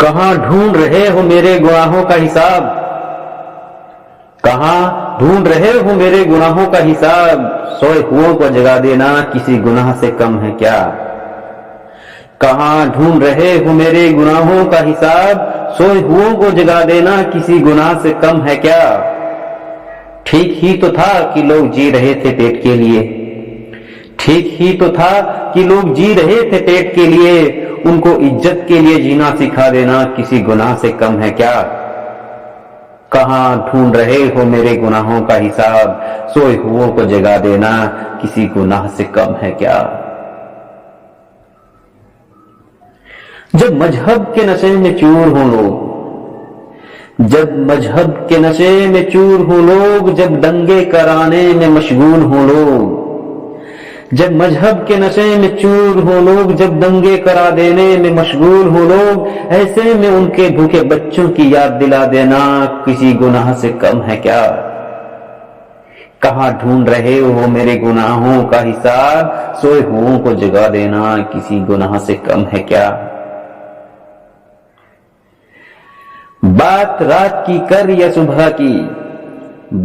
کہاں ڈھونڈ رہے ہو میرے گناہوں کا حساب، کہاں ڈھونڈ رہے ہو میرے گناہوں کا حساب، سوئے ہوں کو جگا دینا کسی گناہ سے کم ہے کیا؟ کہاں ڈھونڈ رہے ہو میرے گناہوں کا حساب، سوئے ہوں کو جگا دینا کسی گناہ سے کم ہے کیا؟ ٹھیک ہی تو تھا کہ لوگ جی رہے تھے پیٹ کے لیے، ٹھیک ہی تو تھا کہ لوگ جی رہے تھے پیٹ کے لیے، ان کو عزت کے لیے جینا سکھا دینا کسی گناہ سے کم ہے کیا؟ کہاں ڈھونڈ رہے ہو میرے گناہوں کا حساب، سوئے ہوئوں کو جگا دینا کسی گناہ سے کم ہے کیا؟ جب مذہب کے نشے میں چور ہوں لوگ، جب مذہب کے نشے میں چور ہوں لوگ، جب دنگے کرانے میں مشغول ہوں لوگ، جب مذہب کے نشے میں چور ہوں لوگ، جب دنگے کرا دینے میں مشغول ہوں لوگ، ایسے میں ان کے بھوکے بچوں کی یاد دلا دینا کسی گناہ سے کم ہے کیا؟ کہاں ڈھونڈ رہے ہو میرے گناہوں کا حساب، سوئے ہوئوں کو جگا دینا کسی گناہ سے کم ہے کیا؟ بات رات کی کر یا صبح کی،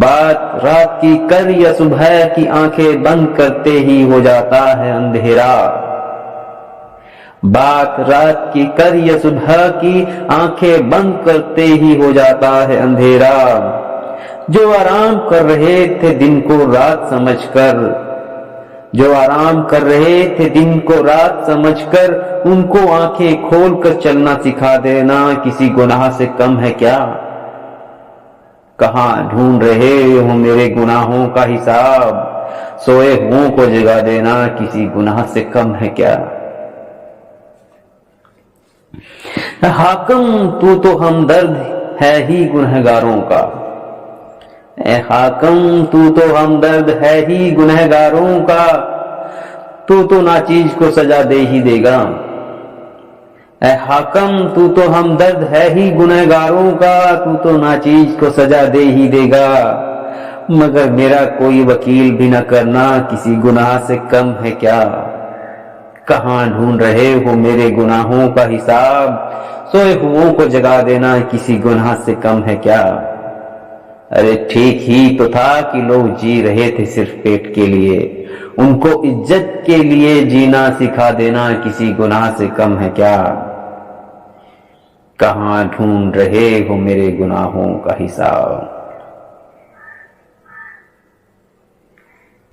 بات رات کی کر یا صبح کی، آنکھیں بند کرتے ہی ہو جاتا ہے اندھیرا، بات رات کی کر یا صبح کی، آنکھیں بند کرتے ہی ہو جاتا ہے اندھیرا، جو آرام کر رہے تھے دن کو رات سمجھ کر، جو آرام کر رہے تھے دن کو رات سمجھ کر، ان کو آنکھیں کھول کر چلنا سکھا دینا کسی گناہ سے کم ہے کیا؟ کہاں ڈھونڈ رہے ہو میرے گناہوں کا حساب، سوئے ہوں کو جگا دینا کسی گناہ سے کم ہے کیا؟ حاکم تو ہمدرد ہے ہی گنہگاروں کا، اے حاکم تو ہمدرد ہے ہی گنہگاروں کا، تو ناچیز کو سزا دے ہی دے گا، اے حاکم تو ہمدرد ہے ہی گنہگاروں کا، تو ناچیز کو سزا دے ہی دے گا، مگر میرا کوئی وکیل بھی نہ کرنا کسی گناہ سے کم ہے کیا؟ کہاں ڈھونڈ رہے ہو میرے گناہوں کا حساب، سوئے ہوئوں کو جگا دینا کسی گناہ سے کم ہے کیا؟ ارے ٹھیک ہی تو تھا کہ لوگ جی رہے تھے صرف پیٹ کے لیے، ان کو عزت کے لیے جینا سکھا دینا کسی گناہ سے کم ہے کیا؟ کہاں ڈھونڈ رہے ہو میرے گناہوں کا حساب۔